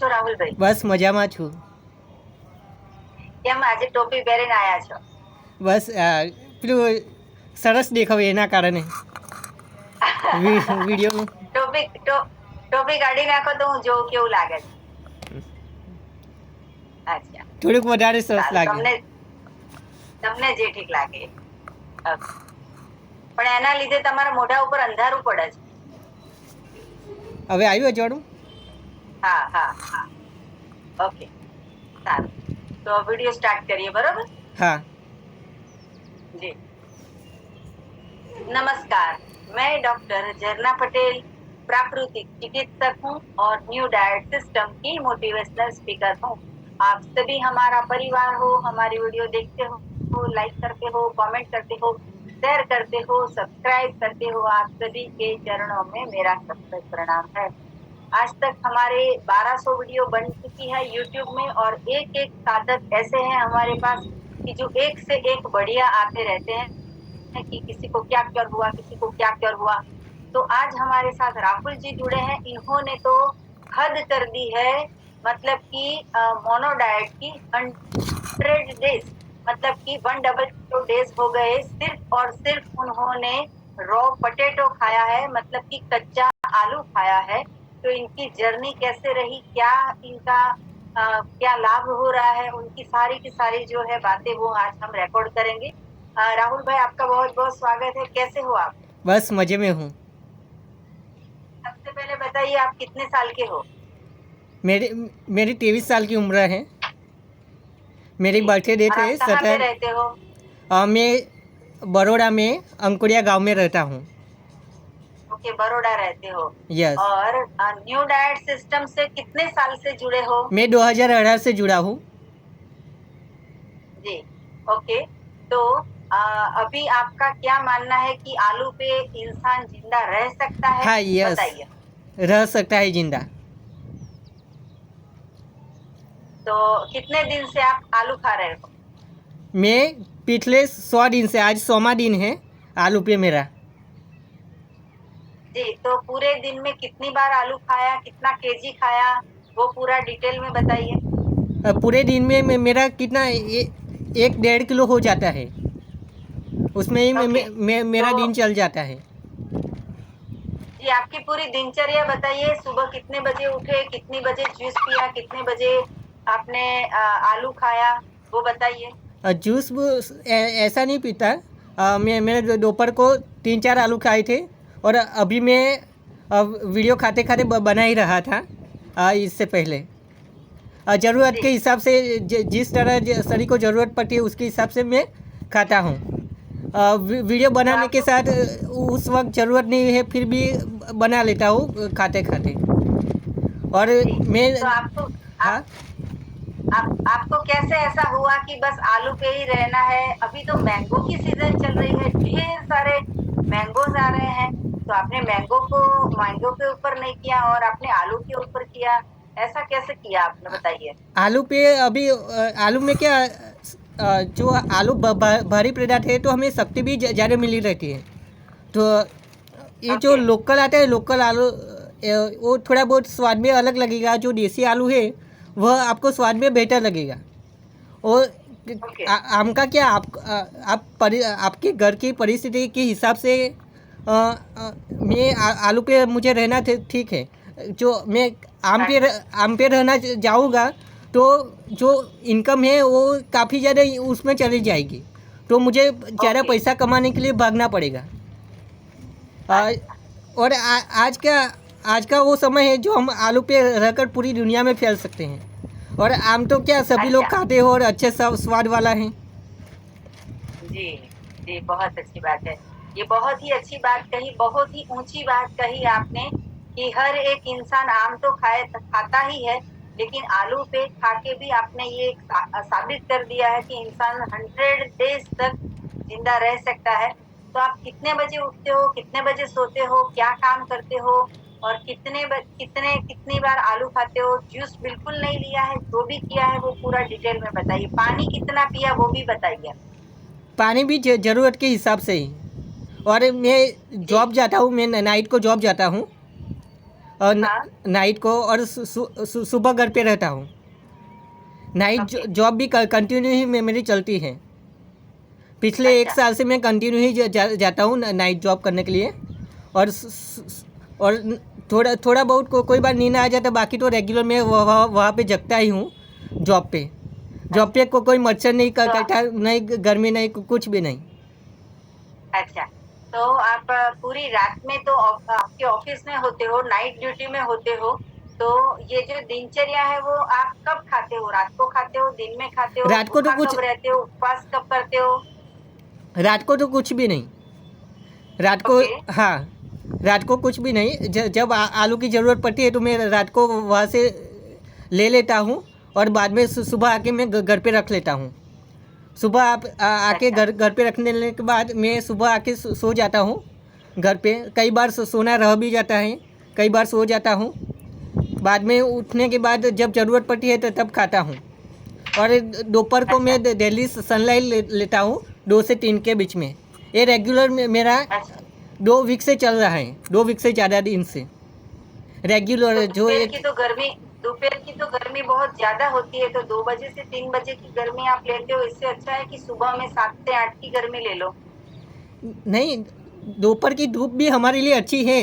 છો રાહુલભાઈ? બસ મજામાં છું. કેમ આજે ટોપી પહેરીને આયા છો? બસ પેલું સરસ દેખાવ એના કારણે વિડીયોમાં. ટોપી કાઢી નાખો તો હું જોઉં કેવું લાગે છે. અચ્છા, થોડુંક વધારે સરસ સારું. લાગે. તમને જે ઠીક લાગે. ઓકે. પણ એના લીધે તમારા મોઢા ઉપર અંધારું પડે છે. હવે આવ્યું અજવાળું? હા હા હા. ઓકે, સારું. તો વિડિયો સ્ટાર્ટ કરીએ, बराबर? हाँ. जी. नमस्कार, मैं डॉक्टर झरना पटेल, प्राकृतिक चिकित्सक हूँ और न्यू डाइट सिस्टम की मोटिवेशनल स्पीकर हूँ. आप सभी हमारा परिवार हो, हमारी वीडियो देखते हो, लाइक करते हो, कमेंट करते हो, शेयर करते हो, सब्सक्राइब करते हो. आप सभी के चरणों में मेरा सबसे प्रणाम है. आज तक हमारे 1200 वीडियो बन चुकी है यूट्यूब में और एक एक साधक ऐसे हैं हमारे पास कि जो एक से एक बढ़िया आते रहते हैं कि किसी को क्या कर हुआ, किसी को क्या कर हुआ. तो आज हमारे साथ राहुल जी जुड़े हैं. इन्होंने तो हद कर दी है, मतलब कि मोनो डाइट की 100 डेज, मतलब कि 100 डेज हो गए. सिर्फ और सिर्फ उन्होंने रॉ पोटैटो खाया है, मतलब कि कच्चा आलू खाया है. तो इनकी जर्नी कैसे रही, क्या इनका क्या लाभ हो रहा है, उनकी सारी की सारी जो है बातें वो आज हम रिकॉर्ड करेंगे. राहुल भाई, आपका बहुत बहुत स्वागत है. कैसे हो आप? बस मज़े में हूँ. सबसे पहले बताइए, आप कितने साल के हो? मेरी मेरी 23 साल की उम्र है. मेरी बर्थडे डेट और है आप कहाँ पे 17. रहते हो? मैं बड़ौदा में अंकुरिया गांव में रहता हूँ. ओके, बड़ौदा रहते हो. यस. और न्यू डाइट सिस्टम से कितने साल से जुड़े हो? मैं 2018 से जुड़ा हूँ. जी, ओके. तो अभी आपका क्या मानना है कि आलू पे इंसान जिंदा रह सकता है? हाँ, यस. बताइए. रह सकता है जिंदा. तो कितने दिन से आप आलू खा रहे हो? मैं पिछले 100 दिन से, आज 100वां दिन है आलू पे मेरा. जी, तो पूरे दिन में कितनी बार आलू खाया, कितना केजी खाया, वो पूरा डिटेल में बताइए. पूरे दिन में मेरा कितना 1-1.5 किलो हो जाता है. उसमें ही ओके. मेरा तो दिन चल जाता है. जी, आपकी पूरी दिनचर्या बताइए. सुबह कितने बजे उठे, कितनी बजे जूस पिया, कितने बजे आपने आलू खाया, वो बताइए. जूस ऐसा नहीं पीता. मैंने दोपहर को 3-4 आलू खाए थे और अभी मैं वीडियो खाते खाते बना ही रहा था. इससे पहले ज़रूरत के हिसाब से जिस तरह शरीर को ज़रूरत पड़ती है उसके हिसाब से मैं खाता हूँ. वीडियो बनाने के साथ उस वक्त ज़रूरत नहीं है, फिर भी बना लेता हूँ खाते खाते. और मैं तो आपको हाँ, आपको कैसे ऐसा हुआ कि बस आलू पे ही रहना है? अभी तो मैंगो की सीजन चल रही है, ढेर सारे मैंगोज आ रहे हैं. तो आपने मैंगो के ऊपर नहीं किया और आपने आलू के ऊपर किया. ऐसा कैसे किया आपने, बताइए. आलू पे अभी आलू में क्या जो आलू भारी पदार्थ है तो हमें शक्ति भी ज़्यादा मिली रहती है. तो ये जो लोकल आता है, लोकल आलू, वो थोड़ा बहुत स्वाद में अलग लगेगा. जो देसी आलू है वह आपको स्वाद में बेहतर लगेगा. और आम का क्या, आपके घर की परिस्थिति के हिसाब से मैं आलू पे मुझे रहना ठीक है. जो मैं आम पे रहना जाऊँगा तो जो इनकम है वो काफ़ी ज़्यादा उसमें चली जाएगी. तो मुझे ज़्यादा पैसा कमाने के लिए भागना पड़ेगा. और आज का वो समय है जो हम आलू पे रहकर पूरी दुनिया में फैल सकते हैं. और आम तो क्या सभी लोग खाते हो और अच्छे स्वाद वाला है. जी जी, बहुत अच्छी बात है. ये बहुत ही अच्छी बात कही, बहुत ही ऊंची बात कही आपने कि हर एक इंसान आम तो खाता ही है, लेकिन आलू पे खा के भी आपने ये साबित कर दिया है कि इंसान 100 डेज तक जिंदा रह सकता है. तो आप कितने बजे उठते हो, कितने बजे सोते हो, क्या काम करते हो और कितनी बार आलू खाते हो? जूस बिल्कुल नहीं लिया है, जो भी किया है वो पूरा डिटेल में बताइए. पानी कितना पिया वो भी बताइए. पानी भी ज़रूरत के हिसाब से ही. और मैं जॉब जाता हूँ, मैं नाइट को जॉब जाता हूँ. और हाँ। नाइट को, और सुबह घर पे रहता हूँ। Night okay. जॉब भी कंटिन्यू ही मेरी चलती है। पिछले एक अच्छा। साल से मैं कंटिन्यू ही जाता हूँ नाइट जॉब करने के लिए। और और थोड़ा बहुत कोई बार नींद आ जाता, बाकी तो रेगुलर मैं वहाँ पे जगता ही हूँ जॉब पे। जॉब पे कोई मच्छर नहीं तो कटा, नहीं गर्मी, नहीं कुछ भी नहीं। अच्छा, तो आप पूरी रात में तो आपके ऑफिस में होते हो, नाइट ड्यूटी में होते हो, तो ये जो दिनचर्या है वो आप कब खाते हो? रात को खाते हो, दिन में खाते हो, रात को तो भूखा कुछ कब रहते हो, उपवास कब करते हो? रात को तो कुछ भी नहीं। रात को, ओके। हाँ, रात को कुछ भी नहीं। जब आलू की ज़रूरत पड़ती है तो मैं रात को वहाँ से ले लेता हूँ, और बाद में सुबह आके मैं घर पे रख लेता हूँ। सुबह आके अच्छा। घर पे रखने के बाद मैं सुबह आके सो जाता हूँ घर पे। कई बार सोना रह भी जाता है, कई बार सो जाता हूँ। बाद में उठने के बाद जब ज़रूरत पड़ती है तो तब खाता हूँ। और दोपहर को अच्छा। मैं डेली सनलाइट लेता हूँ 2 से 3 के बीच में। ये रेगुलर मेरा अच्छा, 2 वीक से चल रहा है, 2 वीक से ज़्यादा दिन से रेगुलर। तो जो एक दोपहर की तो गर्मी बहुत ज्यादा होती है, तो 2 बजे से 3 बजे की गर्मी आप लेते हो, इससे अच्छा है कि सुबह में 7 से 8 की गर्मी ले लो। नहीं, दोपहर की धूप भी हमारे लिए अच्छी है,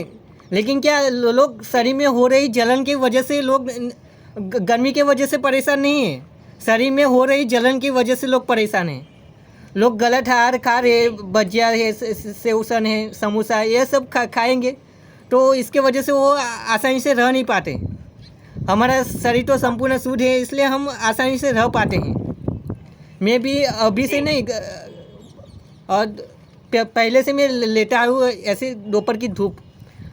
लेकिन क्या लोग शरीर में हो रही जलन की वजह से, लोग गर्मी की वजह से परेशान नहीं है। शरीर में हो रही जलन की वजह से लोग परेशान हैं। लोग गलत आहार खा रहे, जी। भजिया है, सेवसन है, समोसा, ये सब खाएंगे, तो इसके वजह से वो आसानी से रह नहीं पाते। हमारा शरीर तो संपूर्ण शुद्ध है, इसलिए हम आसानी से रह पाते हैं। मैं भी अभी से जी। नहीं, और पहले से मैं लेता हूँ ऐसे दोपहर की धूप।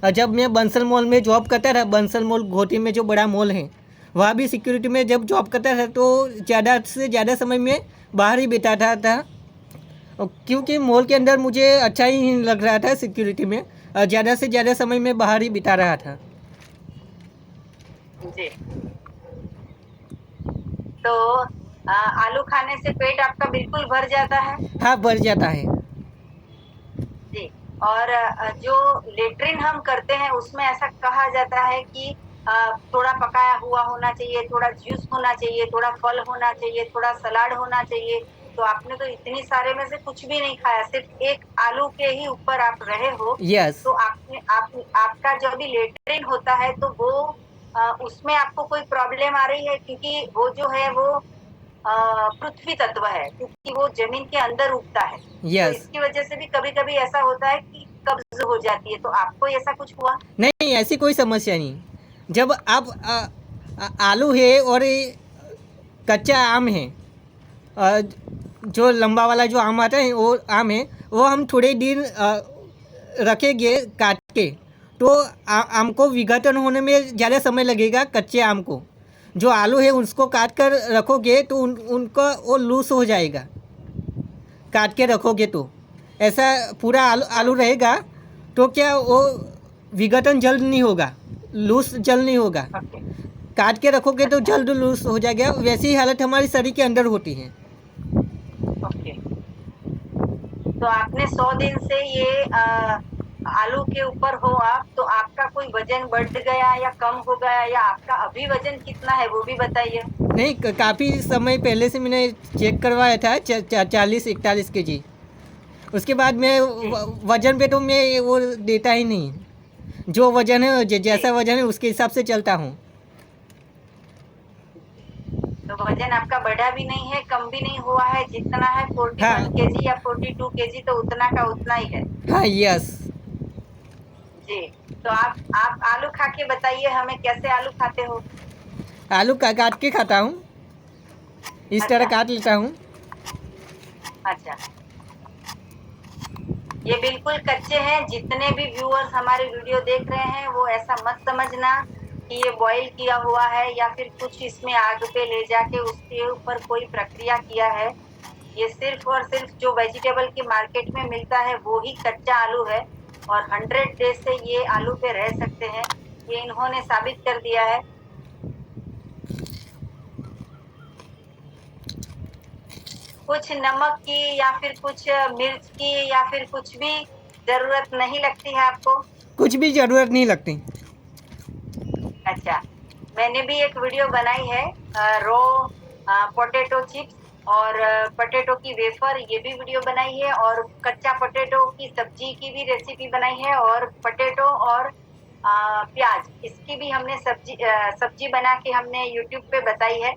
और जब मैं बंसल मॉल में जॉब करता था, बंसल मॉल घोटी में जो बड़ा मॉल है, वहाँ भी सिक्योरिटी में जब जॉब करता था तो ज़्यादा से ज़्यादा समय में बाहर ही बिताता था। क्योंकि मॉल के अंदर मुझे अच्छा ही लग रहा था सिक्योरिटी में, ज़्यादा से ज़्यादा समय में बाहर ही बिता रहा था। जी। तो आलू खाने से पेट आपका बिल्कुल भर जाता है? हाँ, बढ़ जाता है। जी। और जो लेट्रिन हम करते हैं उसमें ऐसा कहा जाता है कि थोड़ा पकाया हुआ होना चाहिए, थोड़ा जूस होना चाहिए, थोड़ा फल होना चाहिए, थोड़ा सलाद होना चाहिए। तो आपने तो इतनी सारे में से कुछ भी नहीं खाया, सिर्फ एक आलू के ही ऊपर आप रहे हो। यस। तो आपका जब भी लेट्रिन होता है तो वो उसमें आपको कोई प्रॉब्लम आ रही है? क्योंकि वो जो है वो पृथ्वी तत्व है, क्योंकि वो जमीन के अंदर उगता है। तो यस। इसकी वजह से भी कभी-कभी ऐसा होता है कि कब्ज़ हो जाती है, तो आपको ऐसा कुछ हुआ? नहीं, ऐसी कोई समस्या नहीं। जब आप आलू है और ये कच्चा आम है, अ, जो लंबा वाला जो आम आता है वो आम है, वो हम थोड़े दिन रखेंगे काट के, तो आम को विघटन होने में ज़्यादा समय लगेगा। कच्चे आम को, जो आलू है उसको काट कर रखोगे तो उनका वो लूज हो जाएगा। काट के रखोगे तो ऐसा पूरा आलू रहेगा, तो क्या वो विघटन जल्द नहीं होगा, लूज जल्द नहीं होगा। ओके। काट के रखोगे तो अच्छा। जल्द लूज हो जाएगा। वैसी ही हालत हमारी शरीर के अंदर होती है। ओके। तो आपने 100 दिन से ये आलू के ऊपर हो आप, तो आपका कोई वजन बढ़ गया या कम हो गया, या आपका अभी वजन कितना है वो भी बताइए? नहीं, काफ़ी समय पहले से मैंने चेक करवाया था, 40-41 kg। उसके बाद मैं जी। वजन पे तो मैं वो देता ही नहीं। जो वजन है, जी। जैसा वजन है उसके हिसाब से चलता हूँ। तो वजन आपका बढ़ा भी नहीं है, कम भी नहीं हुआ है, जितना है 41 हाँ। केजी या 42 केजी, तो उतना का उतना ही है। हाँ, यस। जी। तो आप आलू खा के बताइए हमें, कैसे आलू खाते हो? आलू काट के खाता हूँ, इस तरह अच्छा। काट लेता हूँ। अच्छा। ये बिल्कुल कच्चे हैं। जितने भी व्यूअर्स हमारे वीडियो देख रहे हैं वो ऐसा मत समझना कि ये बॉईल किया हुआ है या फिर कुछ इसमें आग पे ले जाके उसके ऊपर कोई प्रक्रिया किया है। ये सिर्फ और सिर्फ जो वेजिटेबल के मार्केट में मिलता है वो ही कच्चा आलू है, और 100 डेज से ये आलू पे रह सकते हैं, ये इन्होंने साबित कर दिया है। कुछ नमक की या फिर कुछ मिर्च की या फिर कुछ भी ज़रूरत नहीं लगती है आपको? कुछ भी ज़रूरत नहीं लगती। अच्छा, मैंने भी एक वीडियो बनाई है रो पोटैटो चिप्स और पोटैटो की वेफर, ये भी वीडियो बनाई है, और कच्चा पोटैटो की सब्जी की भी रेसिपी बनाई है, और पोटैटो और प्याज इसकी भी हमने सब्जी बना के हमने यूट्यूब पे बताई है।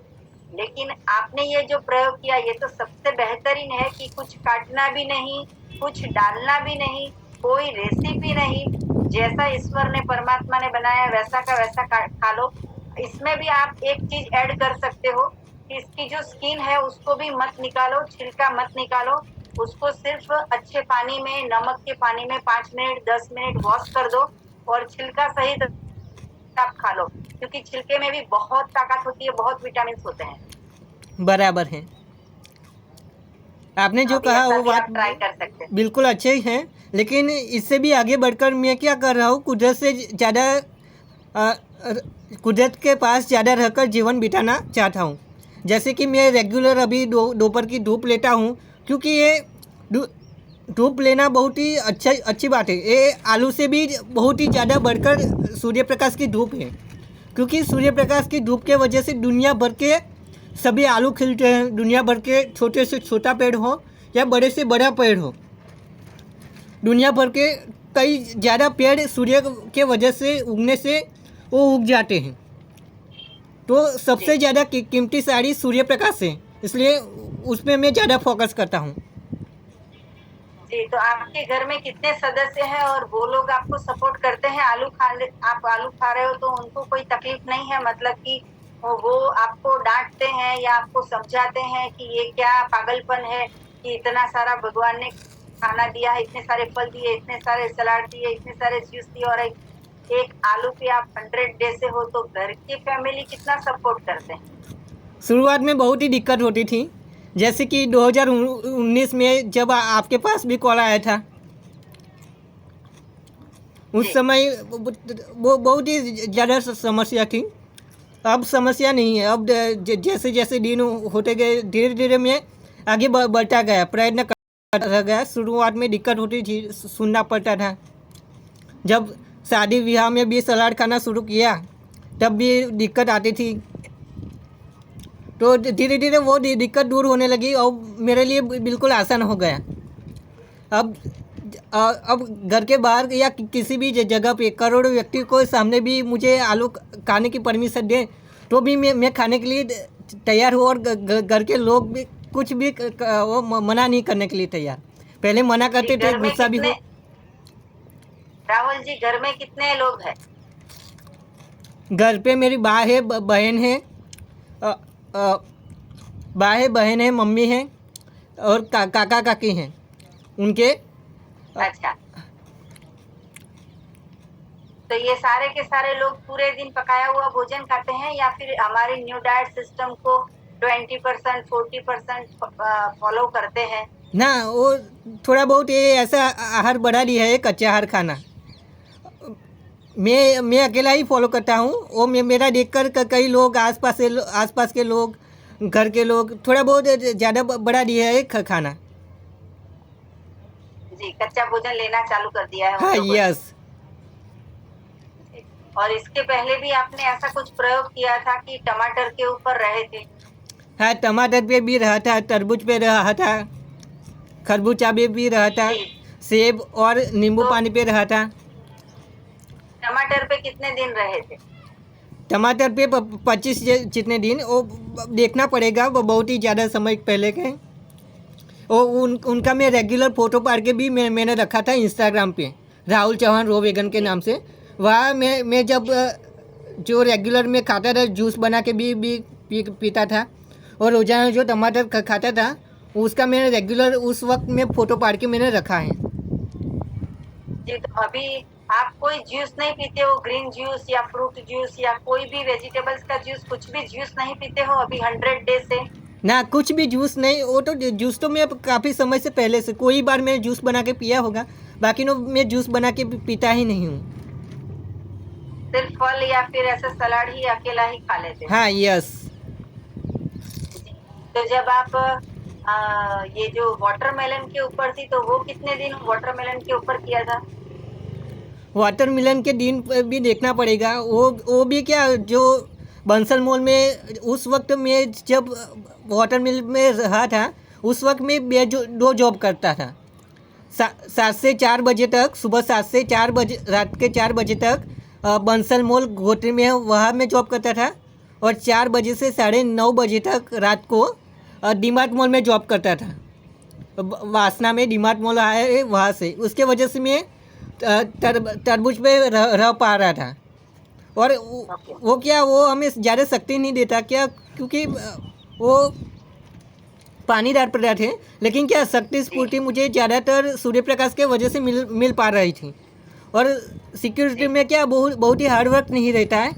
लेकिन आपने ये जो प्रयोग किया ये तो सबसे बेहतरीन है कि कुछ काटना भी नहीं, कुछ डालना भी नहीं, कोई रेसिपी नहीं, जैसा ईश्वर ने परमात्मा ने बनाया वैसा का वैसा खा लो। इसमें भी आप एक चीज ऐड कर सकते हो कि इसकी जो स्किन है उसको भी मत निकालो, छिलका मत निकालो, उसको सिर्फ अच्छे पानी में, नमक के पानी में 5 मिनट 10 मिनट वॉश कर दो और छिलका सहित आप खा लो, क्योंकि छिलके में भी बहुत ताकत होती है, बहुत विटामिन होते हैं। बराबर है, आपने जो अभी कहा ऐसा वो भी आप बात ट्राई कर सकते हैं। बिल्कुल अच्छे ही हैं, लेकिन इससे भी आगे बढ़कर मैं क्या कर रहा हूँ, कुदरत से ज़्यादा कुदरत के पास ज़्यादा रहकर जीवन बिताना चाहता हूँ। जैसे कि मैं रेगुलर अभी दोपहर की धूप लेता हूँ, क्योंकि ये धूप लेना बहुत ही अच्छी बात है। ये आलू से भी बहुत ही ज़्यादा बढ़कर सूर्य प्रकाश की धूप है, क्योंकि सूर्य प्रकाश की धूप के वजह से दुनिया भर के सभी आलू खिलते हैं। दुनिया भर के छोटे से छोटा पेड़ हो या बड़े से बड़ा पेड़ हो, दुनिया भर के कई ज़्यादा पेड़ सूर्य के वजह से उगने से वो उग जाते हैं। तो सबसे ज़्यादा कीमती साड़ी सूर्य प्रकाश है, इसलिए उस पर मैं ज़्यादा फोकस करता हूँ। जी, तो आपके घर में कितने सदस्य हैं और वो लोग आपको सपोर्ट करते हैं? आप आलू खा रहे हो तो उनको कोई तकलीफ नहीं है, मतलब कि वो आपको डांटते हैं या आपको समझाते हैं कि ये क्या पागलपन है कि इतना सारा भगवान ने खाना दिया है, इतने सारे फल दिए, इतने सारे सलाद दिए, इतने सारे जूस दिए, और एक आलू पे आप 100 डे से हो, तो घर की फैमिली कितना सपोर्ट करते हैं? शुरुआत में बहुत ही दिक्कत होती थी, जैसे कि 2019 में जब आपके पास भी कॉल आया था, उस समय वो बहुत ही ज़्यादा समस्या थी। अब समस्या नहीं है। अब जैसे जैसे दिन होते गए धीरे धीरे मैं आगे बढ़ता गया, प्रयत्न करता गया। शुरुआत में दिक्कत होती थी, सुनना पड़ता था। जब शादी ब्याह में भी सलाद खाना शुरू किया तब भी दिक्कत आती थी, तो धीरे धीरे वो दिक्कत दूर होने लगी और मेरे लिए बिल्कुल आसान हो गया। अब घर के बाहर या किसी भी जगह पे करोड़ों व्यक्ति को सामने भी मुझे आलू खाने की परमिशन दें तो भी मैं खाने के लिए तैयार हूँ, और घर के लोग भी कुछ भी वो मना नहीं करने के लिए तैयार। पहले मना करते थे, गुस्सा भी हो। राहुल जी, घर में कितने लोग हैं? घर पे मेरी माँ है, बहन है, माँ है, बहन है, मम्मी है और काका काकी हैं उनके। अच्छा, तो ये सारे के सारे लोग पूरे दिन पकाया हुआ भोजन खाते हैं या फिर हमारे न्यू डाइट सिस्टम को 20% 40% फॉलो करते हैं? ना, वो थोड़ा बहुत ये ऐसा आहार बढ़ा लिया है, कच्चा आहार खाना। मैं अकेला ही फॉलो करता हूँ। वो मेरा देखकर कई लोग आसपास के लोग, घर के लोग थोड़ा बहुत ज़्यादा बढ़ा दिया है खाना। जी, कच्चा भोजन लेना चालू कर दिया है हाँ, उन लोगों ने। यस। और इसके पहले भी आपने ऐसा कुछ प्रयोग किया था कि टमाटर के ऊपर रहे थे? हाँ, टमाटर पे भी रहा था, तरबूज पे रहा था, खरबूजा पे भी रहा था, सेब और नींबू पानी पे रहा था। टमाटर पे कितने दिन रहे थे? टमाटर पे 25 जितने दिन, वो देखना पड़ेगा, वो बहुत ही ज़्यादा समय पहले के। वो उनका मैं रेगुलर फ़ोटो पार के भी मैंने रखा था इंस्टाग्राम पे, राहुल चौहान रो वेगन के नाम से। वहाँ मैं जब जो रेगुलर में खाता था, जूस बना के भी पीता था, और रोज़ाना जो टमाटर खाता था उसका मैंने रेगुलर उस वक्त में फ़ोटो पार के मैंने रखा है। जी, तो अभी आप कोई जूस नहीं पीते हो? ग्रीन जूस या फ्रूट जूस या कोई भी वेजिटेबल्स का जूस, कुछ भी जूस नहीं पीते हो अभी 100 डे से? ना, कुछ भी जूस नहीं। वो तो जूस तो मैं काफ़ी समय से पहले से कोई बार मैं जूस बना के पिया होगा, बाकी नो मैं जूस बना के पीता ही नहीं हूँ। सिर्फ फल या फिर ऐसा सलाद ही अकेला ही खा लेते हो? हाँ, यस। तो जब आप ये जो वाटरमेलन के ऊपर थी तो वो कितने दिन वाटरमेलन के ऊपर किया था? वाटरमेलन के दिन भी देखना पड़ेगा। वो भी क्या, जो बंसल मॉल में उस वक्त मैं जब वाटरमेलन में रहा था, उस वक्त मैं दो जॉब करता था। 7 से 4 बजे तक, सुबह 7 से 4 बजे, रात के 4 बजे तक बंसल मॉल गोत्री में है, वहाँ मैं जॉब करता था। और 4 बजे से 9:30 बजे तक रात को डीमार्ट मॉल में जॉब करता था। वासना में डीमार्ट मॉल आया है, वहाँ से उसके वजह से मैं तरबूज पे रह पा रहा था। और वो क्या, वो हमें ज़्यादा शक्ति नहीं देता क्या, क्योंकि वो पानीदार पदार्थ है, लेकिन क्या शक्ति स्फूर्ति मुझे ज़्यादातर सूर्य प्रकाश के वजह से मिल पा रही थी। और सिक्योरिटी में क्या बहुत ही हार्ड वर्क नहीं रहता है।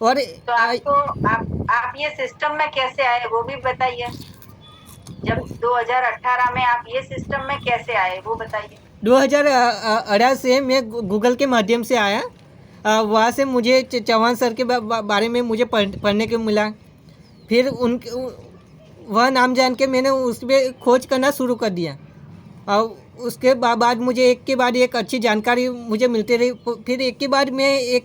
और तो आपको आप ये सिस्टम में कैसे आए वो भी बताइए। जब 2018 में आप ये सिस्टम में कैसे आए वो बताइए। 2018 से मैं गूगल के माध्यम से आया। वहाँ से मुझे चौहान सर के बारे में मुझे पढ़ने को मिला। फिर वह नाम जान के मैंने उस पर खोज करना शुरू कर दिया। और उसके बाद मुझे एक के बाद एक अच्छी जानकारी मुझे मिलती रही। फिर एक के बाद मैं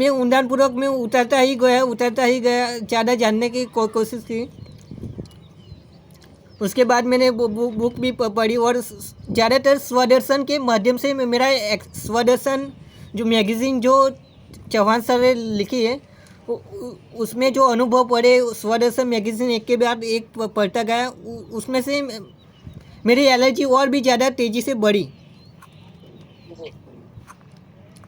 ऊंडानपूर्वक में उतरता ही गया, ज़्यादा जानने की कोशिश की। उसके बाद मैंने बुक भी पढ़ी और ज़्यादातर स्वदर्शन के माध्यम से मेरा स्वदर्शन जो मैगज़ीन जो चौहान सर ने लिखी है, उसमें जो अनुभव पढ़े, स्वदर्शन मैगज़ीन एक के बाद एक पढ़ता गया, उसमें से मेरी एलर्जी और भी ज़्यादा तेज़ी से बढ़ी।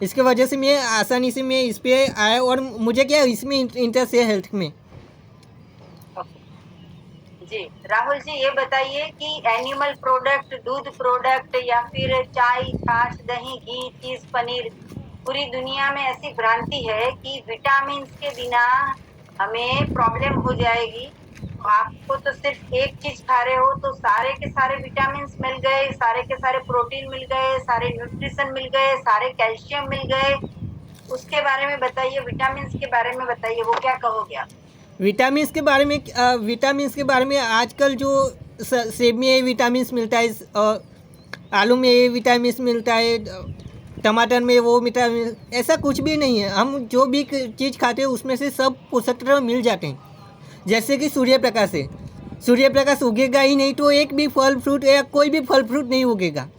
इसके वजह से मैं आसानी से मैं इस पे आया और मुझे क्या इसमें इंटरेस्ट है, हेल्थ में। जी राहुल जी, ये बताइए कि एनिमल प्रोडक्ट, दूध प्रोडक्ट या फिर चाय, छाछ, दही, घी, चीज, पनीर, पूरी दुनिया में ऐसी भ्रांति है कि विटामिन के बिना हमें प्रॉब्लम हो जाएगी। आपको तो सिर्फ एक चीज खा रहे हो तो सारे के सारे विटामिन मिल गए, सारे के सारे प्रोटीन मिल गए, सारे न्यूट्रिशन मिल गए, सारे कैल्शियम मिल गए। उसके बारे में बताइए, विटामिन के बारे में बताइए, वो क्या कहोगे आप? विटामिन के बारे में आजकल जो सेब में विटामिन मिलता है, आलू में ये विटामिन मिलता है, टमाटर में वो विटामिन, ऐसा कुछ भी नहीं है। हम जो भी चीज़ खाते हैं उसमें से सब पोषक तत्व मिल जाते हैं। जैसे कि सूर्य प्रकाश है, सूर्य प्रकाश उगेगा ही नहीं तो एक भी फल फ्रूट या कोई भी फल फ्रूट नहीं उगेगा,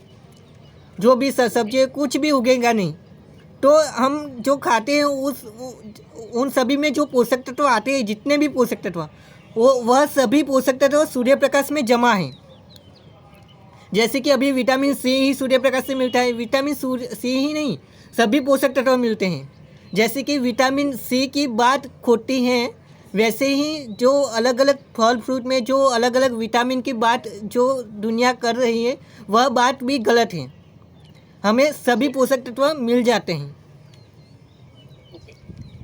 जो भी सब्जी कुछ भी उगेगा नहीं। तो हम जो खाते हैं उन सभी में जो पोषक तत्व आते हैं, जितने भी पोषक तत्व, वह सभी पोषक तत्व सूर्य प्रकाश में जमा हैं। जैसे कि अभी विटामिन सी ही सूर्य प्रकाश से मिलता है, विटामिन सी ही नहीं, सभी पोषक तत्व मिलते हैं। जैसे कि विटामिन सी की बात खोटी है, वैसे ही जो अलग अलग फल फ्रूट में जो अलग अलग विटामिन की बात जो दुनिया कर रही है, वह बात भी गलत है। हमें सभी पोषक तत्व मिल जाते हैं।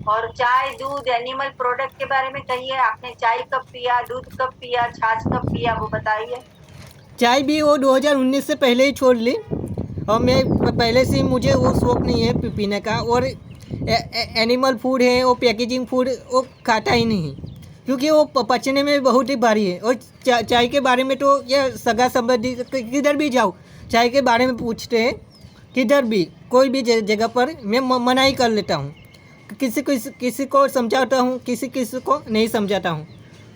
और चाय, दूध, एनिमल प्रोडक्ट के बारे में कहिए। आपने चाय कब पिया, दूध कब पिया, छाछ कब पिया, वो बताइए। चाय भी वो 2019 से पहले ही छोड़ ली, और मैं पहले से मुझे वो शौक़ नहीं है पीने का। और एनिमल फूड है, वो पैकेजिंग फूड वो खाता ही नहीं, क्योंकि वो पचने में बहुत ही भारी है। और चाय के बारे में तो यह सगा संबंधी किधर भी जाओ चाय के बारे में पूछते हैं, किधर भी कोई भी जगह पर मैं मना ही कर लेता हूँ। किसी को समझाता हूँ, किसी को नहीं समझाता हूँ।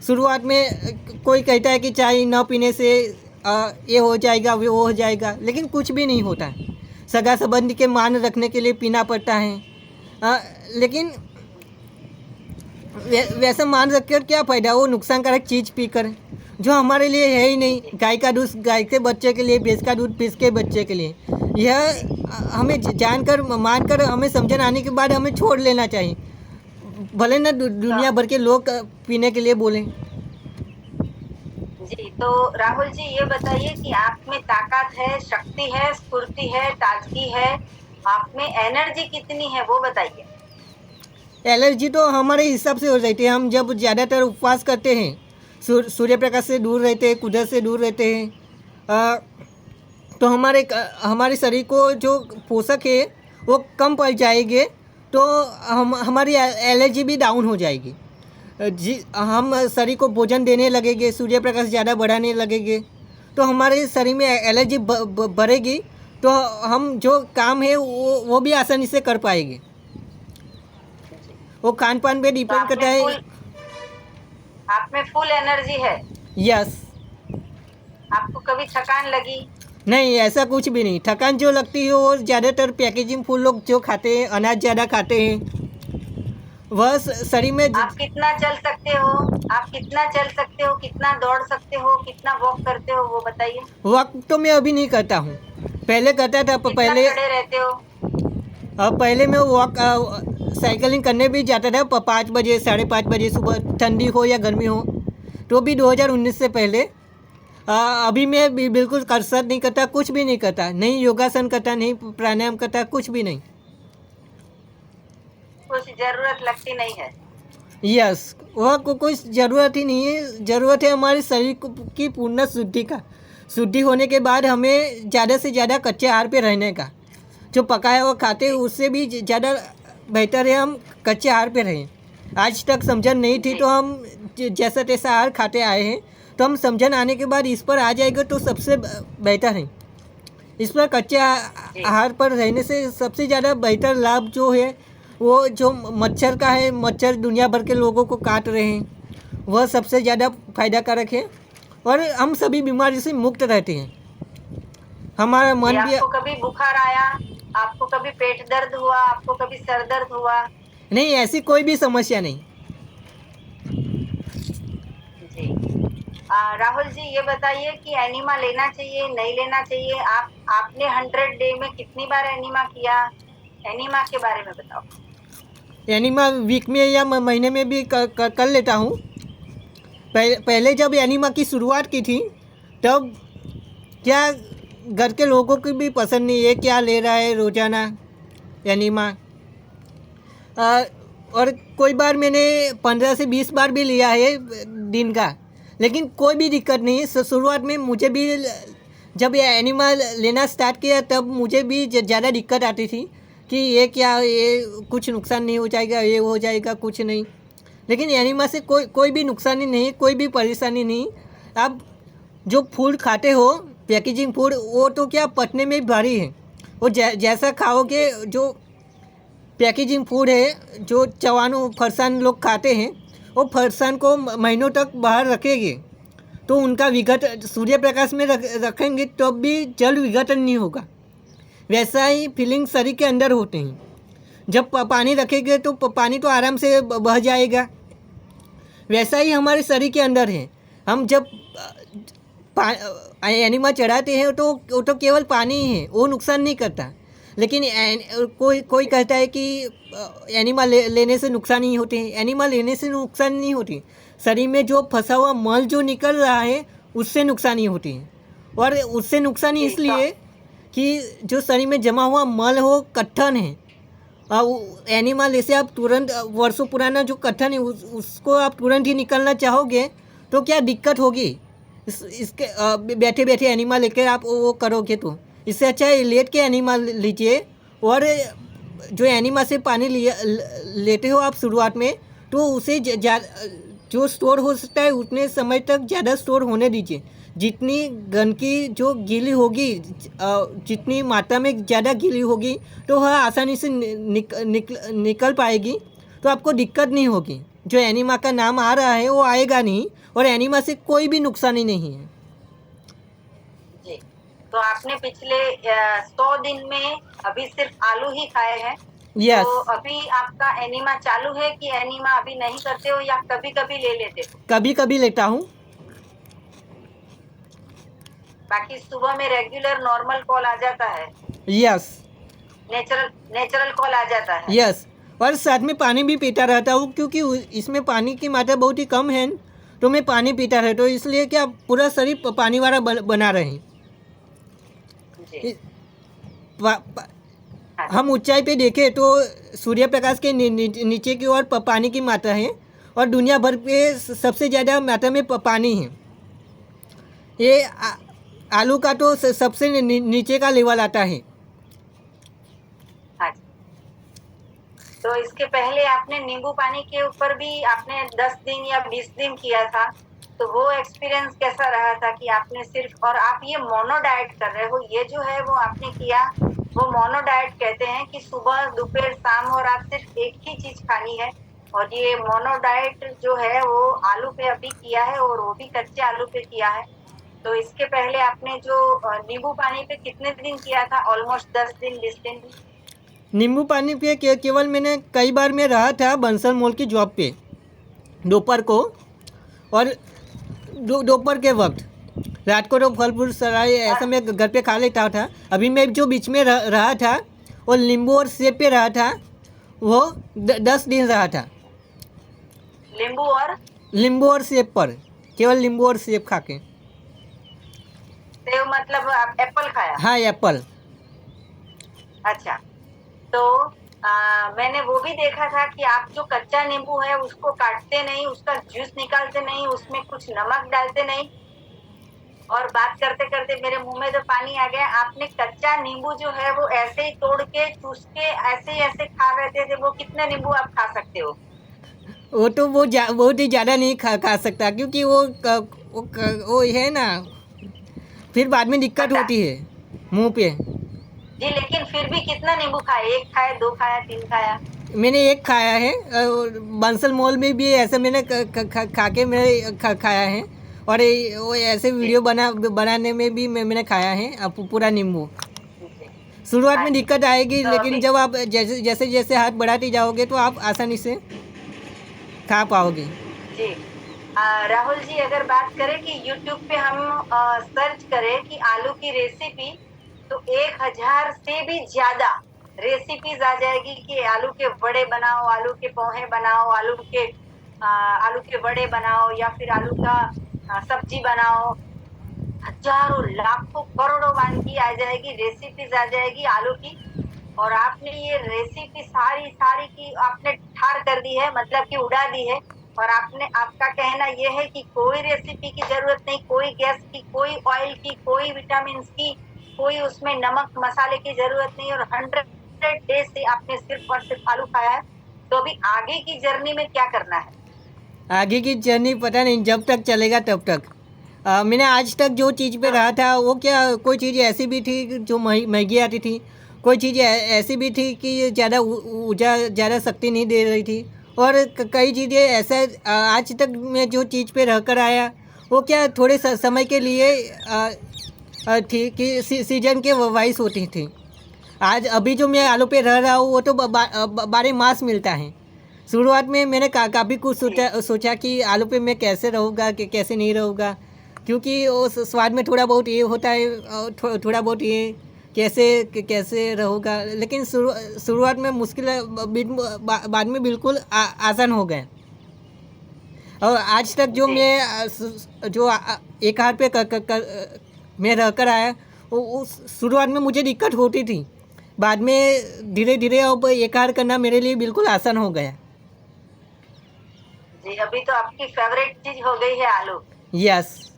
शुरुआत में कोई कहता है कि चाय न पीने से ये हो जाएगा, वो हो जाएगा, लेकिन कुछ भी नहीं होता। सगा संबंधी के मान रखने के लिए पीना पड़ता है, लेकिन वैसा मान रखकर क्या फ़ायदा, वो नुकसानकारक चीज़ पीकर जो हमारे लिए है ही नहीं। गाय का दूध गाय के बच्चे के लिए, भैंस का दूध भैंस के बच्चे के लिए, यह हमें जानकर मानकर हमें समझन आने के बाद हमें छोड़ लेना चाहिए, भले ना दुनिया भर के लोग पीने के लिए बोलें। जी तो राहुल जी, ये बताइए कि आप में ताकत है, शक्ति है, स्फूर्ति है, ताजगी है, आप में एनर्जी कितनी है वो बताइए। एलर्जी तो हमारे हिसाब से हो जाती है। हम जब ज़्यादातर उपवास करते हैं, सूर्य प्रकाश से दूर रहते हैं, कुदरत से दूर रहते हैं, तो हमारे शरीर को जो पोषक है वो कम पड़ जाएंगे, तो हमारी एलर्जी भी डाउन हो जाएगी। हम शरीर को भोजन देने लगेंगे, सूर्य प्रकाश ज़्यादा बढ़ाने लगेंगे, तो हमारे शरीर में एलर्जी बढ़ेगी, तो तो हम जो काम है वो भी आसानी से कर पाएंगे। वो खान पान पे तो डिपेंड करता है। आप में फुल एनर्जी है। यस। आपको कभी थकान लगी? नहीं, ऐसा कुछ भी नहीं। थकान जो लगती है वो ज़्यादातर पैकेजिंग फूड लोग जो खाते हैं, अनाज ज़्यादा खाते हैं, वह शरीर में आप कितना चल सकते हो? आप कितना चल सकते हो, कितना दौड़ सकते हो, कितना वॉक करते हो, वो बताइए। वक्त तो मैं अभी नहीं करता हूँ, पहले करता था। कितना पहले खड़े रहते हो? पहले मैं वॉक साइकिलिंग करने भी जाता था 5 बजे 5:30 बजे सुबह, ठंडी हो या गर्मी हो, तो भी 2019 से पहले। अभी मैं बिल्कुल कसरत नहीं करता, कुछ भी नहीं करता, नहीं योगासन करता, नहीं प्राणायाम करता, कुछ भी नहीं। कुछ जरूरत लगती नहीं है। यस, वह को कोई ज़रूरत ही नहीं है। ज़रूरत है हमारे शरीर की पूर्ण शुद्धि का। शुद्धि होने के बाद हमें ज़्यादा से ज़्यादा कच्चे आहार पे रहने का। जो पकाया हुआ खाते हैं उससे भी ज़्यादा बेहतर है हम कच्चे आहार पे रहें। आज तक समझन नहीं थी तो हम जैसा तैसा आहार खाते आए हैं, तो हम समझन आने के बाद इस पर आ जाएगा तो सबसे बेहतर है। इस पर कच्चे आहार पर रहने से सबसे ज़्यादा बेहतर लाभ जो है वो जो मच्छर का है, मच्छर दुनिया भर के लोगों को काट रहे हैं, वह सबसे ज़्यादा फायदा कारक है और हम सभी बीमारी से मुक्त रहते हैं। हमारा मन भी। आपको कभी बुखार आया? आपको कभी पेट दर्द हुआ? आपको कभी सर दर्द हुआ? नहीं, ऐसी कोई भी समस्या नहीं। जी। राहुल जी, ये बताइए कि एनिमा लेना चाहिए, नहीं लेना चाहिए? आपने 100 डे में कितनी बार एनिमा किया? एनिमा के बारे में बताओ। एनिमा वीक में या महीने में भी कर लेता हूँ। पहले जब एनिमा की शुरुआत की थी तब क्या घर के लोगों को भी पसंद नहीं है, क्या ले रहा है रोज़ाना एनिमा। और कोई बार मैंने 15 से 20 बार भी लिया है दिन का, लेकिन कोई भी दिक्कत नहीं है। शुरुआत में मुझे भी जब ये एनिमा लेना स्टार्ट किया तब मुझे भी ज़्यादा दिक्कत आती थी कि ये क्या, ये कुछ नुकसान नहीं हो जाएगा, ये हो जाएगा, कुछ नहीं। लेकिन एनिमा से कोई भी नुकसान नहीं, कोई भी परेशानी नहीं। आप जो फूड खाते हो पैकेजिंग फूड, वो तो क्या पचने में भारी है। वो जैसा खाओगे, जो पैकेजिंग फूड है जो चवानो फरसान लोग खाते हैं, वो फरसान को महीनों तक बाहर रखेंगे तो उनका विघटन सूर्य प्रकाश में रखेंगे तो भी जल्द विघटन नहीं होगा। वैसा ही फीलिंग शरीर के अंदर होते हैं। जब पानी रखेंगे तो पानी तो आराम से बह जाएगा। वैसा ही हमारे शरीर के अंदर है। हम जब एनिमा चढ़ाते हैं तो वो तो केवल पानी ही है, वो नुकसान नहीं करता। लेकिन कोई कहता है कि एनिमा लेने से नुकसान नहीं होते हैं। एनिमा लेने से नुकसान नहीं होती, शरीर में जो फंसा हुआ मल जो निकल रहा है उससे नुकसानी होती है। और उससे नुकसानी इसलिए कि जो शरीर में जमा हुआ मल हो कट्ठन है, एनिमा ले से आप तुरंत वर्षों पुराना जो कट्ठन है उसको आप तुरंत ही निकलना चाहोगे तो क्या दिक्कत होगी। इसके बैठे बैठे एनिमा लेकर आप वो करोगे तो इससे अच्छा है लेट के एनिमा लीजिए। और जो एनिमा से पानी लेते हो आप शुरुआत में, तो उसे जो स्टोर हो सकता है उतने समय तक ज़्यादा स्टोर होने दीजिए। जितनी गंदगी जो गीली होगी, जितनी मात्रा में ज़्यादा गीली होगी तो वह आसानी से निकल पाएगी, तो आपको दिक्कत नहीं होगी। जो एनिमा का नाम आ रहा है वो आएगा नहीं, और एनिमा से कोई भी नुकसान ही नहीं है। जी, तो आपने पिछले 100 दिन में अभी सिर्फ आलू ही खाए हैं। यस। तो अभी आपका एनिमा चालू है कि एनिमा अभी नहीं करते हो या कभी कभी ले लेते हो? कभी कभी लेता हूँ। बाकी सुबह में रेगुलर नॉर्मल कॉल आ जाता है? यस। नेचुरल कॉल आ जाता है? यस। और साथ में पानी भी पीता रहता हूँ, क्योंकि इसमें पानी की मात्रा बहुत ही कम है, तो मैं पानी पीता रहता हूँ। इसलिए क्या पूरा शरीर पानी वाला बना रहे। हम ऊंचाई पे देखें तो सूर्य प्रकाश के नीचे की ओर पानी की मात्रा है, और दुनिया भर पे सबसे ज़्यादा मात्रा में पानी है। ये आलू का तो सबसे नीचे का लेवल आता है। हाँ। तो इसके पहले आपने नींबू पानी के ऊपर भी आपने 10 दिन या 20 दिन किया था, तो वो एक्सपीरियंस कैसा रहा था कि आपने सिर्फ, और आप ये मोनो डाइट कर रहे हो, ये जो है वो आपने किया, वो मोनो डाइट कहते हैं कि सुबह दोपहर शाम और रात सिर्फ एक ही चीज खानी है। और ये मोनो डाइट जो है वो आलू पे अभी किया है, और वो भी कच्चे आलू पे किया है। तो इसके पहले आपने जो नींबू पानी पे कितने दिन किया था? ऑलमोस्ट 10 दिन 20 दिन। नींबू पानी पे केवल मैंने कई बार मैं रहा था बंसल मॉल की जॉब पे दोपहर को, और दोपहर के वक्त, रात को तो फल फूल सराय ऐसा मैं घर पे खा लेता था। अभी मैं जो बीच में रहा था वो नींबू और सेब पे रहा था, वो 10 दिन रहा था। नींबू और सेब पर, केवल नींबू और सेब खा के। सेब मतलब आप एप्पल खाया? हाँ, एप्पल। अच्छा, तो मैंने वो भी देखा था कि आप जो कच्चा नींबू है उसको काटते नहीं, उसका जूस निकालते नहीं, उसमें कुछ नमक डालते नहीं। और बात करते करते मेरे मुंह में तो पानी आ गया। आपने कच्चा नींबू जो है वो ऐसे ही तोड़ के चूस के ऐसे ऐसे खा रहे थे। वो कितने नींबू आप खा सकते हो? वो तो बहुत ही ज़्यादा नहीं खा सकता, क्योंकि वो है ना, फिर बाद में दिक्कत होती है मुंह पे। जी, लेकिन फिर भी कितना नींबू खाए? 1 खाया, 2 खाया, 3 खाया? मैंने 1 खाया है। बंसल मॉल में भी ऐसे मैंने खा के मैंने खाया है, और वो ऐसे वीडियो बनाने में भी मैंने खाया है पूरा नींबू। शुरुआत में दिक्कत आएगी, तो लेकिन जब आप जैसे जैसे हाथ बढ़ाते जाओगे तो आप आसानी से खा पाओगे। जी, राहुल जी, अगर बात करें कि YouTube पे हम सर्च करें कि आलू की रेसिपी, तो 1000 से भी ज्यादा रेसिपीज आ जाएगी कि आलू के वड़े बनाओ, आलू के पोहे बनाओ, आलू के वड़े बनाओ, या फिर आलू का सब्जी बनाओ। हजारों लाखों करोड़ों वानगी आ जाएगी, रेसिपीज आ जाएगी आलू की। और आपने ये रेसिपी सारी सारी की आपने ठार कर दी है, मतलब कि उड़ा दी है। और आपका कहना ये है कि कोई रेसिपी की जरूरत नहीं, कोई गैस की, कोई ऑयल की, कोई विटामिन की, कोई उसमें नमक मसाले की जरूरत नहीं। और 100 डेज से आपने सिर्फ और सिर्फ आलू खाया है। तो अभी आगे की जर्नी में क्या करना है? आगे की जर्नी पता नहीं, जब तक चलेगा तब तक। मैंने आज तक जो चीज़ पे रहा था वो क्या, कोई चीज़ ऐसी भी थी जो महंगी आती थी, कोई चीज़ ऐसी भी थी कि ज़्यादा शक्ति नहीं दे रही थी, और कई चीज़ें ऐसा आज तक मैं जो चीज़ पे रह कर आया वो क्या थोड़े समय के लिए थी कि सीजन के वाइज होती थी। आज अभी जो मैं आलू पे रह रहा हूँ वो तो 12 मास मिलता है। शुरुआत में मैंने काफ़ी कुछ सोचा कि आलू पे मैं कैसे रहूँगा कि कैसे नहीं रहूँगा, क्योंकि वो स्वाद में थोड़ा बहुत ये होता है, थोड़ा बहुत ये कैसे रहूँगा। लेकिन शुरुआत में मुश्किल है, बाद में बिल्कुल आसान हो गए। और आज तक जो मैं जो एक हाथ पे मैं रह कर आया, उस शुरुआत में मुझे दिक्कत होती थी, बाद में धीरे धीरे अब एक हाथ करना मेरे लिए बिल्कुल आसान हो गया। जी, अभी तो आपकी फेवरेट चीज हो गई है आलू। यस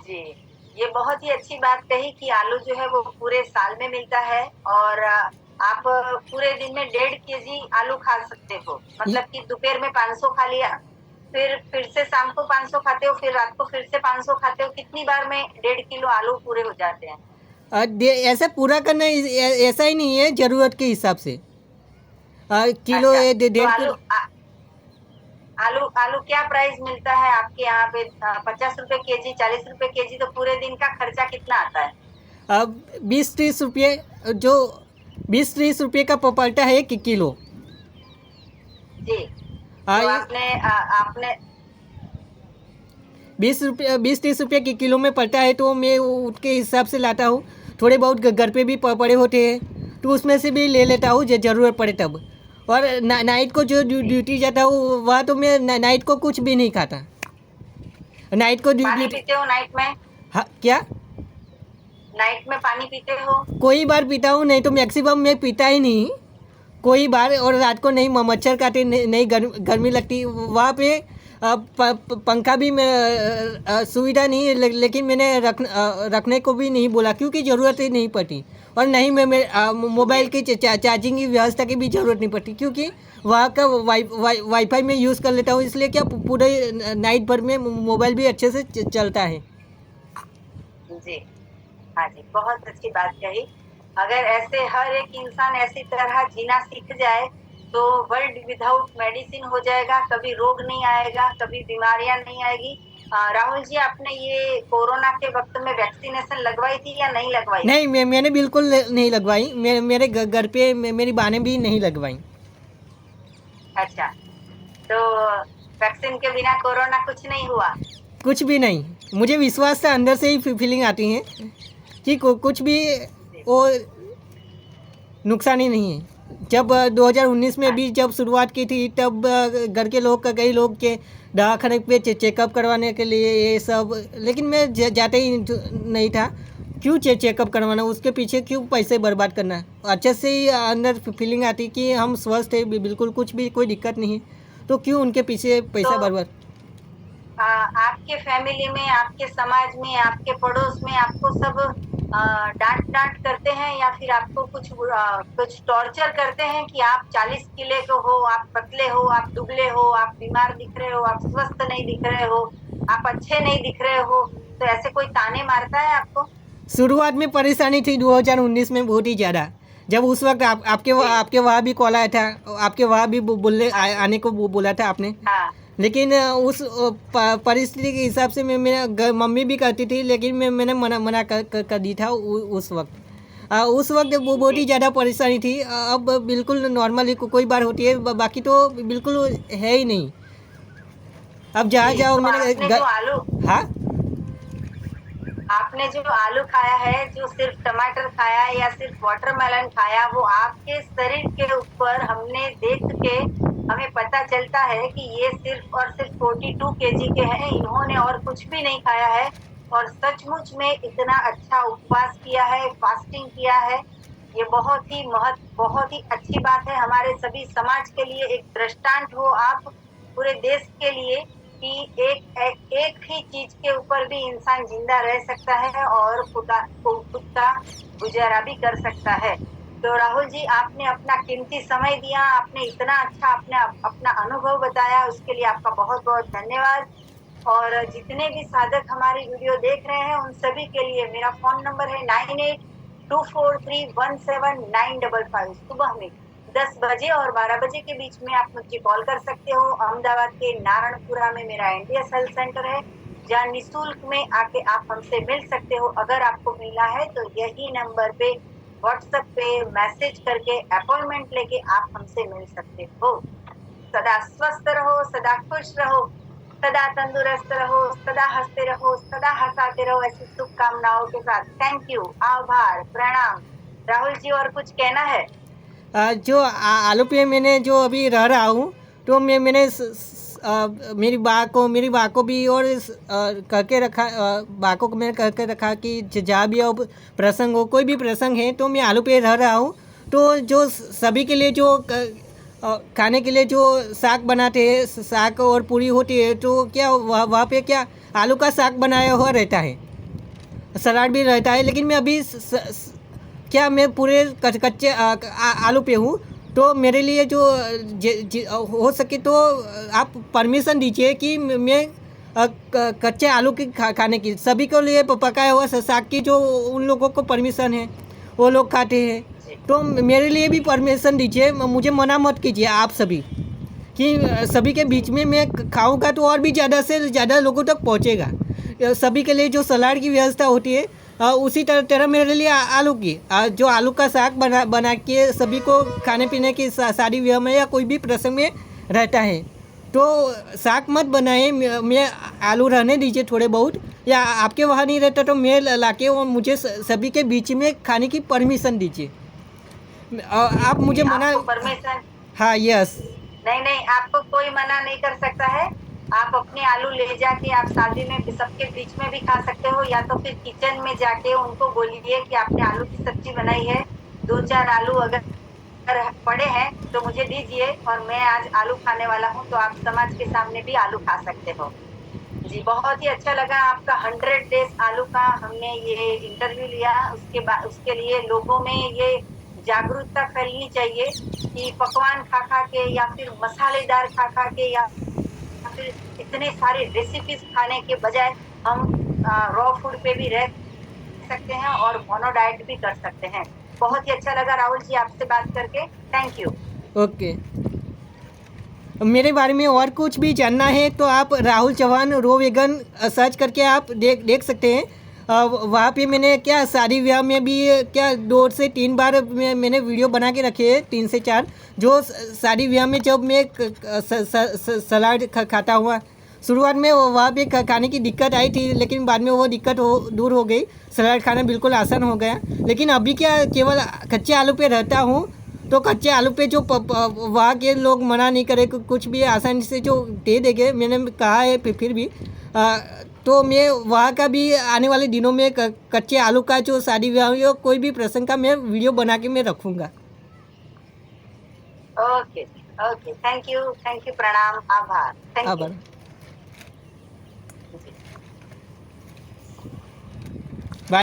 जी, ये बहुत ही अच्छी बात कही कि आलू जो है वो पूरे साल में मिलता है, और आप पूरे दिन में 1.5 kg आलू खा सकते हो। मतलब कि दोपहर में 500 खा लिया, फिर से शाम को 500 खाते हो, फिर रात को फिर से 500 खाते हो। कितनी बार में 1.5 किलो आलू पूरे हो जाते हैं? ऐसा पूरा करना ऐसा ही नहीं है, ज़रूरत के हिसाब से किलो अच्छा, 1.5 तो आलू क्या प्राइस मिलता है आपके यहाँ पे? 50 रुपए केजी, 40 रुपए केजी? तो पूरे दिन का खर्चा कितना आता है? अब 20-30 रुपये, जो 20-30 रुपये का पड़ता है 1 किलो। जी, तो आपने 20-30 रुपये के किलो में पड़ता है, तो मैं उसके हिसाब से लाता हूँ। थोड़े बहुत घर पे भी पड़े होते हैं तो उसमें से भी ले लेता हूँ ज़रूरत पड़े तब। और नाइट को जो ड्यूटी जाता हूँ वहाँ तो मैं नाइट को कुछ भी नहीं खाता। नाइट को पानी पीते हो नाइट में? हाँ, क्या नाइट में पानी पीते हो? कोई बार पीता हूँ, नहीं तो मैक्सिमम मैं पीता ही नहीं, कोई बार। और रात को नहीं, मच्छर काटे नहीं, गर्मी लगती वहाँ पे। पंखा भी मैं सुविधा नहीं है, लेकिन मैंने रखने को भी नहीं बोला क्योंकि ज़रूरत ही नहीं पड़ती। और नहीं मैं मोबाइल की चार्जिंग की व्यवस्था की भी ज़रूरत नहीं पड़ती क्योंकि वहाँ का वाईफाई में यूज़ कर लेता हूँ, इसलिए क्या पूरे नाइट भर में मोबाइल भी अच्छे से चलता है। जी, हाँ जी, बहुत अच्छी बात कही। अगर ऐसे हर एक इंसान ऐसी तरह जीना सीख जाए तो वर्ल्ड विदाउट मेडिसिन हो जाएगा, कभी रोग नहीं आएगा, कभी बीमारियां नहीं आएगी। राहुल जी, आपने ये कोरोना के वक्त में वैक्सीनेशन लगवाई थी या नहीं लगवाई? नहीं, मैंने बिल्कुल नहीं लगवाई। मेरे घर पे मेरी बहनें भी नहीं लगवाई। अच्छा, तो वैक्सीन के बिना कोरोना कुछ नहीं हुआ? कुछ भी नहीं। मुझे विश्वास था, अंदर से ही फीलिंग आती है कि कुछ भी वो नुकसान ही नहीं है। जब 2019 में भी जब शुरुआत की थी तब घर के लोग कई लोग के दवाखाने पे चेकअप करवाने के लिए ये सब, लेकिन मैं जाते ही नहीं था। क्यों चेकअप करवाना, उसके पीछे क्यों पैसे बर्बाद करना। अच्छे से ही अंदर फीलिंग आती कि हम स्वस्थ है, बिल्कुल कुछ भी कोई दिक्कत नहीं है, तो क्यों उनके पीछे पैसा बर्बाद। आपके फैमिली में, आपके समाज में, आपके पड़ोस में आपको सब डांट करते हैं या फिर आपको कुछ टॉर्चर करते हैं कि आप 40 किलो के हो, आप पतले हो, आप दुबले हो, आप बीमार दिख रहे हो, आप स्वस्थ नहीं दिख रहे हो, आप अच्छे नहीं दिख रहे हो, तो ऐसे कोई ताने मारता है आपको? शुरुआत में परेशानी थी 2019 में बहुत ही ज़्यादा। जब उस वक्त आपके वहाँ भी कॉल आया था, आपके वहाँ भी बोलने आने को बोला था आपने। हाँ। लेकिन उस परिस्थिति के हिसाब से मेरा मम्मी भी करती थी, लेकिन मैंने मना कर दी था उस वक्त। उस वक्त वो बहुत ही ज़्यादा परेशानी थी। अब बिल्कुल नॉर्मली कोई बार होती है, बाकी तो बिल्कुल है ही नहीं। अब जहाँ जाओ मैंने हाँ, आपने जो आलू खाया है, जो सिर्फ टमाटर खाया है या सिर्फ वाटरमेलन खाया, वो आपके शरीर के ऊपर हमने देख के हमें पता चलता है कि ये सिर्फ और सिर्फ 42 केजी के हैं, इन्होंने और कुछ भी नहीं खाया है और सचमुच में इतना अच्छा उपवास किया है, फास्टिंग किया है। ये बहुत ही अच्छी बात है हमारे सभी समाज के लिए। एक दृष्टांत हो आप पूरे देश के लिए कि एक ही चीज के ऊपर भी इंसान जिंदा रह सकता है और खुद का गुजारा भी कर सकता है। तो राहुल जी, आपने अपना कीमती समय दिया, आपने इतना अच्छा अपना अनुभव बताया, उसके लिए आपका बहुत बहुत धन्यवाद। और जितने भी साधक हमारी वीडियो देख रहे हैं उन सभी के लिए मेरा फोन नंबर है 9824317955। सुबह में 10 बजे और 12 बजे के बीच में आप मुझे कॉल कर सकते हो। अहमदाबाद के नारायणपुरा में मेरा NDS हेल्थ सेंटर है, जहाँ निःशुल्क में आके आप हमसे मिल सकते हो। अगर आपको मिला है तो यही नंबर पे व्हाट्सएप पे मैसेज करके अपॉइंटमेंट लेके आप हमसे मिल सकते हो। सदा स्वस्थ रहो, सदा खुश रहो, सदा तंदुरुस्त रहो, सदा हंसते रहो, सदा हंसाते रहो, ऐसी शुभकामनाओं के साथ। थैंक यू, आभार, प्रणाम। राहुल जी, और कुछ कहना है? जो आलू पे मैंने जो अभी रह रहा हूँ, तो मैंने मेरी बा को भी और करके रखा, बा को मैंने करके रखा कि जहाँ भी हो प्रसंग हो, कोई भी प्रसंग है तो मैं आलू पे रह रहा हूँ। तो जो सभी के लिए जो खाने के लिए जो साग बनाते हैं, साग और पूरी होती है, तो क्या वहाँ पे क्या आलू का साग बनाया हुआ रहता है, सलाद भी रहता है। लेकिन मैं अभी क्या मैं पूरे कच्चे आलू पे हूँ, तो मेरे लिए जो हो सके तो आप परमिशन दीजिए कि मैं कच्चे आलू की खाने की, सभी के लिए पकाया हुआ साग की जो उन लोगों को परमिशन है वो लोग खाते हैं, तो मेरे लिए भी परमिशन दीजिए। मुझे मना मत कीजिए आप सभी, कि सभी के बीच में मैं खाऊंगा तो और भी ज़्यादा से ज़्यादा लोगों तक पहुंचेगा। सभी के लिए जो सलाद की व्यवस्था होती है, उसी तरह मेरे लिए आलू की जो आलू का साग बना के सभी को खाने पीने की शादी विवाह में या कोई भी प्रसंग में रहता है, तो साग मत बनाए, मैं आलू रहने दीजिए थोड़े बहुत, या आपके वहाँ नहीं रहता तो मैं लाके और मुझे सभी के बीच में खाने की परमिशन दीजिए। आप मुझे मना, परमिशन? हाँ, यस। नहीं, आपको कोई मना नहीं कर सकता है। आप अपने आलू ले जाके आप शादी में सबके बीच में भी खा सकते हो, या तो फिर किचन में जाके उनको बोलिए कि आपने आलू की सब्जी बनाई है, 2-4 आलू अगर अगर पड़े हैं तो मुझे दीजिए और मैं आज आलू खाने वाला हूँ, तो आप समाज के सामने भी आलू खा सकते हो। जी, बहुत ही अच्छा लगा आपका 100 डेज़ आलू का हमने ये इंटरव्यू लिया। उसके लिए लोगों में ये जागरूकता फैलनी चाहिए कि पकवान खा-खा के या फिर मसालेदार खा-खा के या फिर इतने सारे रेसिपीज़ खाने के बजाय हम रॉ फूड पे भी रह सकते हैं और मोनो डाइट भी कर सकते हैं। बहुत ही अच्छा लगा राहुल जी आपसे बात करके। Thank you. ओके। मेरे बारे में और कुछ भी जानना है तो आप राहुल चौहान रो वेगन सर्च करके आप देख सकते हैं। वहाँ पे मैंने क्या शादी ब्याह में भी क्या 2 से 3 बार मैंने वीडियो बना के रखे हैं, 3 से 4, जो शादी ब्याह में जब मैं सलाद खाता हुआ। शुरुआत में वहाँ पे खाने की दिक्कत आई थी, लेकिन बाद में वो दिक्कत दूर हो गई। सलाद खाना बिल्कुल आसान हो गया। लेकिन अभी क्या केवल कच्चे आलू पे रहता हूँ, तो कच्चे आलू पे जो वहाँ के लोग मना नहीं करे, कुछ भी आसानी से जो दे देंगे, मैंने कहा है फिर भी तो मैं वहाँ का भी आने वाले दिनों में कच्चे आलू का जो शादी ब्याह या कोई भी प्रसंग का मैं वीडियो बना के मैं रखूँगा। Okay, okay. थैंक यू, प्रणाम, आभार। Thank you. आभार।